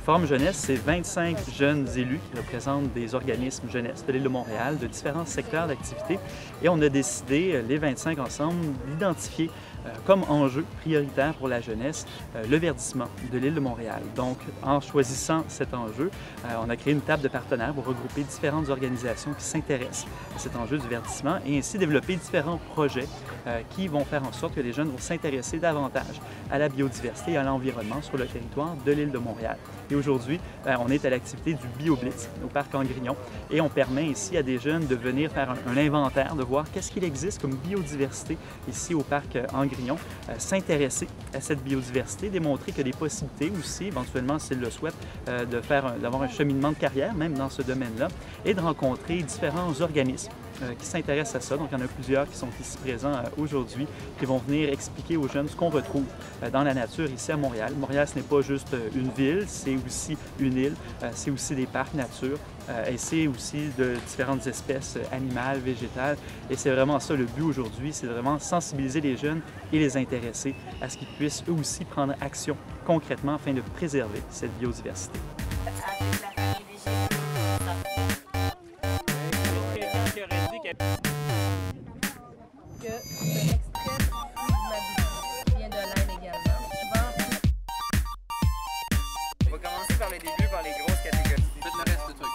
Forum Jeunesse, c'est 25 jeunes élus qui représentent des organismes jeunesse de l'île de Montréal, de différents secteurs d'activité. Et on a décidé, les 25 ensemble, d'identifier comme enjeu prioritaire pour la jeunesse le verdissement de l'île de Montréal. Donc, en choisissant cet enjeu, on a créé une table de partenaires pour regrouper différentes organisations qui s'intéressent à cet enjeu du verdissement et ainsi développer différents projets qui vont faire en sorte que les jeunes vont s'intéresser davantage à la biodiversité et à l'environnement sur le territoire de l'île de Montréal. Et aujourd'hui, on est à l'activité du BioBlitz au parc Angrignon et on permet ici à des jeunes de venir faire un inventaire, de voir qu'est-ce qu'il existe comme biodiversité ici au parc Angrignon, s'intéresser à cette biodiversité, démontrer qu'il y a des possibilités aussi, éventuellement s'ils le souhaitent, d'avoir un cheminement de carrière même dans ce domaine-là et de rencontrer différents organismes qui s'intéressent à ça. Donc, il y en a plusieurs qui sont ici présents aujourd'hui, qui vont venir expliquer aux jeunes ce qu'on retrouve dans la nature ici à Montréal. Montréal, ce n'est pas juste une ville, c'est aussi une île, c'est aussi des parcs nature et c'est aussi de différentes espèces animales, végétales. Et c'est vraiment ça le but aujourd'hui, c'est vraiment sensibiliser les jeunes et les intéresser à ce qu'ils puissent eux aussi prendre action concrètement afin de préserver cette biodiversité. Que l'extrait de ma boutique vient de l'Inde également. Souvent... On va commencer par le début, par les grosses catégories. Faites le reste de trucs.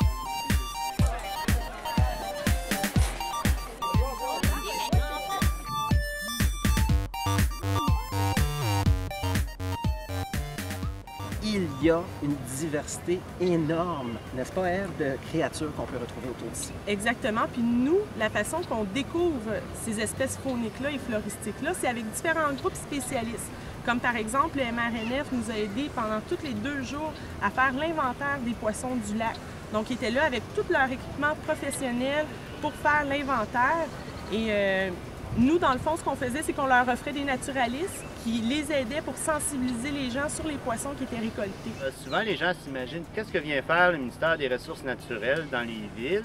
Il y a une diversité énorme, n'est-ce pas, Ève, de créatures qu'on peut retrouver autour d'ici. Exactement. Puis nous, la façon qu'on découvre ces espèces fauniques-là et floristiques-là, c'est avec différents groupes spécialistes. Comme par exemple, le MRNF nous a aidés pendant tous les 2 jours à faire l'inventaire des poissons du lac. Donc, ils étaient là avec tout leur équipement professionnel pour faire l'inventaire. Et nous, dans le fond, ce qu'on faisait, c'est qu'on leur offrait des naturalistes qui les aidaient pour sensibiliser les gens sur les poissons qui étaient récoltés. Souvent, les gens s'imaginent qu'est-ce que vient faire le ministère des Ressources naturelles dans les villes.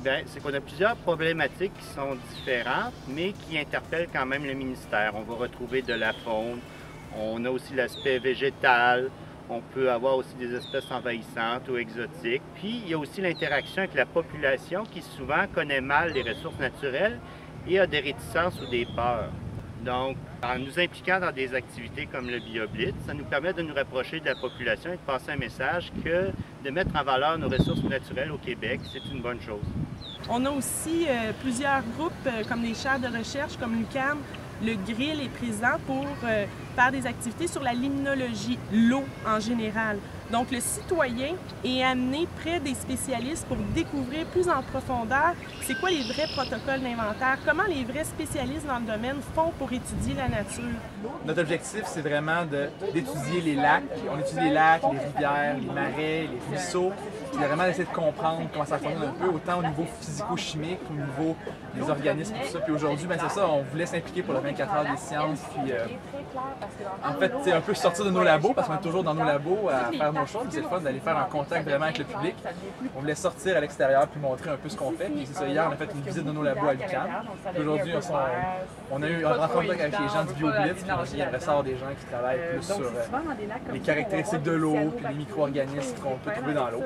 Bien, c'est qu'on a plusieurs problématiques qui sont différentes, mais qui interpellent quand même le ministère. On va retrouver de la faune, on a aussi l'aspect végétal, on peut avoir aussi des espèces envahissantes ou exotiques. Puis, il y a aussi l'interaction avec la population qui souvent connaît mal les ressources naturelles et a des réticences ou des peurs. Donc, en nous impliquant dans des activités comme le BioBlitz, ça nous permet de nous rapprocher de la population et de passer un message que de mettre en valeur nos ressources naturelles au Québec, c'est une bonne chose. On a aussi plusieurs groupes comme les chaires de recherche, comme l'UQAM. Le GRIL est présent pour faire des activités sur la limnologie, l'eau en général. Donc, le citoyen est amené près des spécialistes pour découvrir plus en profondeur c'est quoi les vrais protocoles d'inventaire, comment les vrais spécialistes dans le domaine font pour étudier la nature. Notre objectif, c'est vraiment d'étudier les lacs. On étudie les lacs, les rivières, les marais, les ruisseaux. Puis vraiment d'essayer de comprendre comment ça fonctionne un peu, autant au niveau physico-chimique, au niveau des organismes, tout ça. Puis aujourd'hui, ben c'est ça, on voulait s'impliquer pour le 24 heures des sciences. Puis en fait, c'est un peu sortir de nos labos, parce qu'on est toujours dans nos labos à faire nos choses. C'est le fun d'aller faire un contact vraiment avec le public. On voulait sortir à l'extérieur puis montrer un peu ce qu'on fait. Puis c'est ça, hier, on a fait une visite de nos labos à l'UQAM. Aujourd'hui, on a eu un contact avec les gens du BioBlitz. Puis aussi, il ressort des gens qui travaillent plus sur les caractéristiques de l'eau puis les micro-organismes qu'on peut trouver dans l'eau.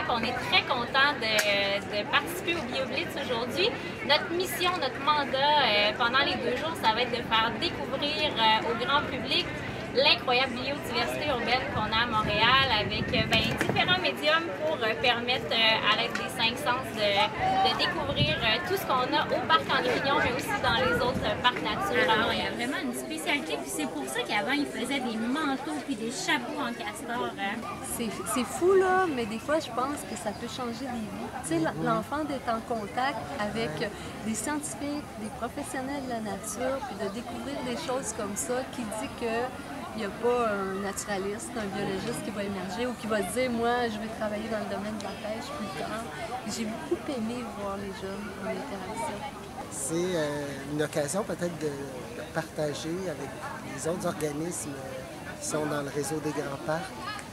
On est très content de participer au BioBlitz aujourd'hui. Notre mission, notre mandat pendant les 2 jours, ça va être de faire découvrir au grand public l'incroyable biodiversité urbaine qu'on a à Montréal avec différents médiums pour permettre à l'aide des 5 sens de découvrir tout ce qu'on a au parc Angrignon, mais aussi dans les autres parcs nature. Alors, il y a vraiment une spécialité, puis c'est pour ça qu'avant, ils faisaient des manteaux puis des chapeaux en castor. C'est fou, là, mais des fois, je pense que ça peut changer des vies. Tu sais, l'enfant d'être en contact avec des scientifiques, des professionnels de la nature, puis de découvrir des choses comme ça, qui dit que il n'y a pas un naturaliste, un biologiste qui va émerger ou qui va dire « moi, je vais travailler dans le domaine de la pêche plus tard ». J'ai beaucoup aimé voir les jeunes en interaction. C'est une occasion peut-être de partager avec les autres organismes qui sont dans le réseau des grands parcs.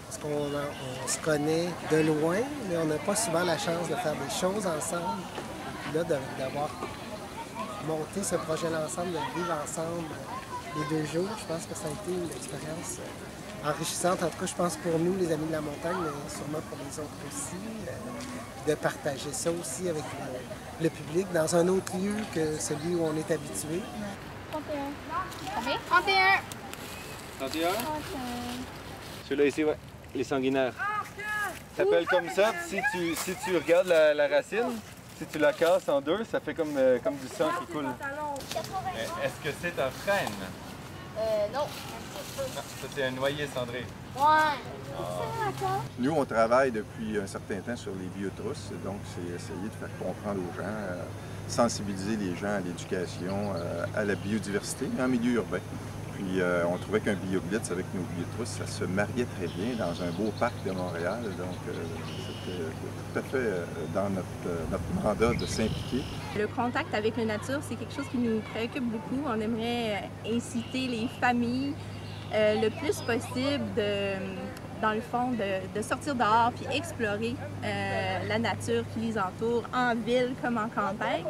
Parce qu'on se connaît de loin, mais on n'a pas souvent la chance de faire des choses ensemble. Puis là, d'avoir monté ce projet-là ensemble, de le vivre ensemble, 2 jours. Je pense que ça a été une expérience enrichissante. En tout cas, je pense pour nous, les Amis de la montagne, mais sûrement pour les autres aussi, de partager ça aussi avec le public dans un autre lieu que celui où on est habitué. 31. 31? Celui-là ici, ouais. Les sanguinaires. Ça s'appelle comme ça. Si tu regardes la racine, si tu la casses en deux, ça fait comme du sang qui coule. Est-ce que c'est un frêne? Non. Ça, c'est un noyer cendré. Ouais. Nous, on travaille depuis un certain temps sur les biotrousses, donc c'est essayer de faire comprendre aux gens, sensibiliser les gens à l'éducation, à la biodiversité en milieu urbain. Puis on trouvait qu'un bioblitz avec nos biotrousses, ça se mariait très bien dans un beau parc de Montréal, donc c'était tout à fait dans notre mandat de s'impliquer. Le contact avec la nature, c'est quelque chose qui nous préoccupe beaucoup. On aimerait inciter les familles le plus possible dans le fond, de sortir dehors puis explorer la nature qui les entoure, en ville comme en campagne.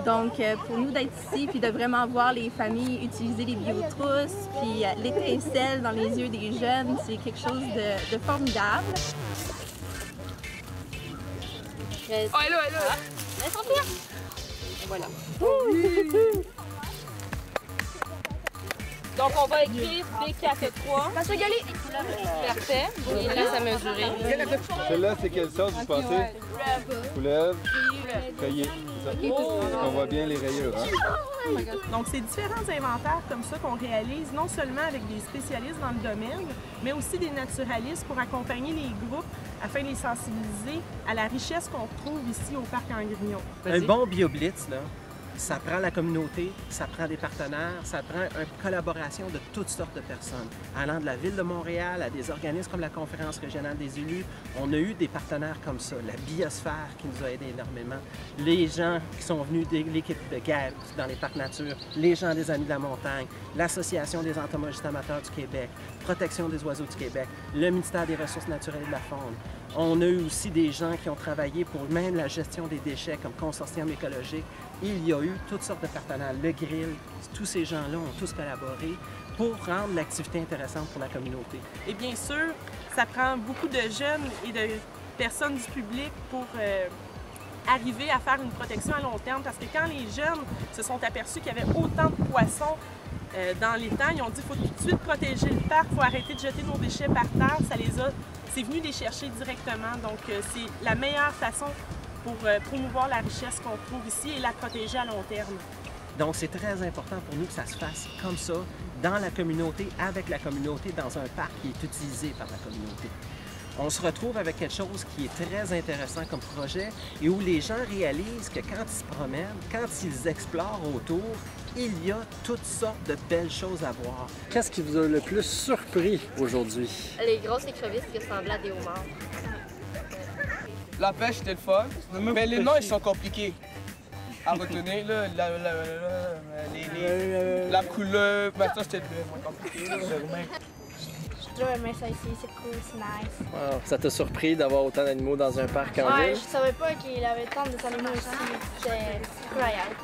Donc, pour nous d'être ici puis de vraiment voir les familles utiliser les biotrousses puis l'étincelle dans les yeux des jeunes, c'est quelque chose de formidable. Oh, hello! Laisse en pire! Voilà. Donc, on va écrire B43. Passe-le galer! Parfait. Et là, ça mesurer. Celle-là, c'est quelle sorte, vous pensez? Couleuvre. Rayé. On voit bien les rayures. Hein? Donc, c'est différents inventaires comme ça qu'on réalise, non seulement avec des spécialistes dans le domaine, mais aussi des naturalistes pour accompagner les groupes afin de les sensibiliser à la richesse qu'on trouve ici au Parc Angrignon. Un bon BioBlitz, là, ça prend la communauté, ça prend des partenaires, ça prend une collaboration de toutes sortes de personnes. Allant de la Ville de Montréal à des organismes comme la Conférence régionale des élus, on a eu des partenaires comme ça. La Biosphère qui nous a aidé énormément, les gens qui sont venus de l'équipe de guerre dans les parcs nature, les gens des Amis de la montagne, l'Association des entomologistes amateurs du Québec, Protection des oiseaux du Québec, le ministère des Ressources naturelles et de la faune. On a eu aussi des gens qui ont travaillé pour même la gestion des déchets comme Consortium écologique. Il y a eu toutes sortes de partenaires. Le Grill, tous ces gens-là ont tous collaboré pour rendre l'activité intéressante pour la communauté. Et bien sûr, ça prend beaucoup de jeunes et de personnes du public pour arriver à faire une protection à long terme. Parce que quand les jeunes se sont aperçus qu'il y avait autant de poissons dans l'étang, ils ont dit qu'il faut tout de suite protéger le parc, il faut arrêter de jeter nos déchets par terre. C'est venu les chercher directement. Donc, c'est la meilleure façon pour promouvoir la richesse qu'on trouve ici et la protéger à long terme. Donc, c'est très important pour nous que ça se fasse comme ça, dans la communauté, avec la communauté, dans un parc qui est utilisé par la communauté. On se retrouve avec quelque chose qui est très intéressant comme projet et où les gens réalisent que quand ils se promènent, quand ils explorent autour, il y a toutes sortes de belles choses à voir. Qu'est-ce qui vous a le plus surpris aujourd'hui? Les grosses écrevisses qui ressemblaient à des homards. La pêche, c'était le fun, mais les noms, ils sont compliqués à retenir. Là, la couleur, ben, ça, c'était moins compliqué. J'ai toujours aimé ça ici, c'est cool, c'est nice. Wow. Ça t'a surpris d'avoir autant d'animaux dans un parc en ville? Ouais, je savais pas qu'il avait tant d'animaux ici. C'est incroyable.